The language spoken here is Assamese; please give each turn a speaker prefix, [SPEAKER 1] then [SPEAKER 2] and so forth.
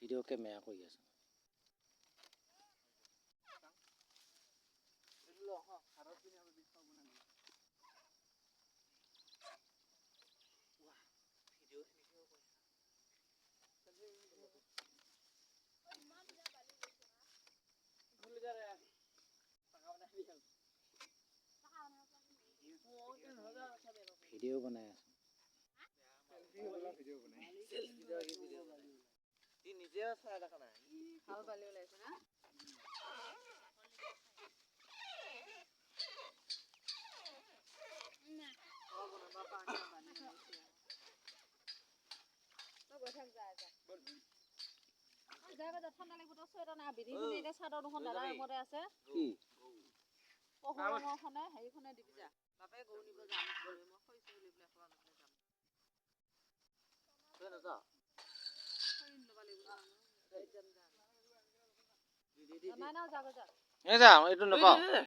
[SPEAKER 1] ভিডিও কেমেৰা কৰি আছে ভিডিও বনাই আছে নিজে চাই দেখা নাই ভাল পালি ওলাইছে না ঠাণ্ডা লাগিব তো চুৱেটাৰ না বিধি শুনি এতিয়া চাদৰ দুখন দাদাৰ ৰুমতে আছে কি পহুৰঙৰখনে হেৰিখনে দিবি যা বাপে গৰু নিব যাম মই খৈছো বুলি বোলে খোৱা নকলে যাম এই যা এইটো নকওঁ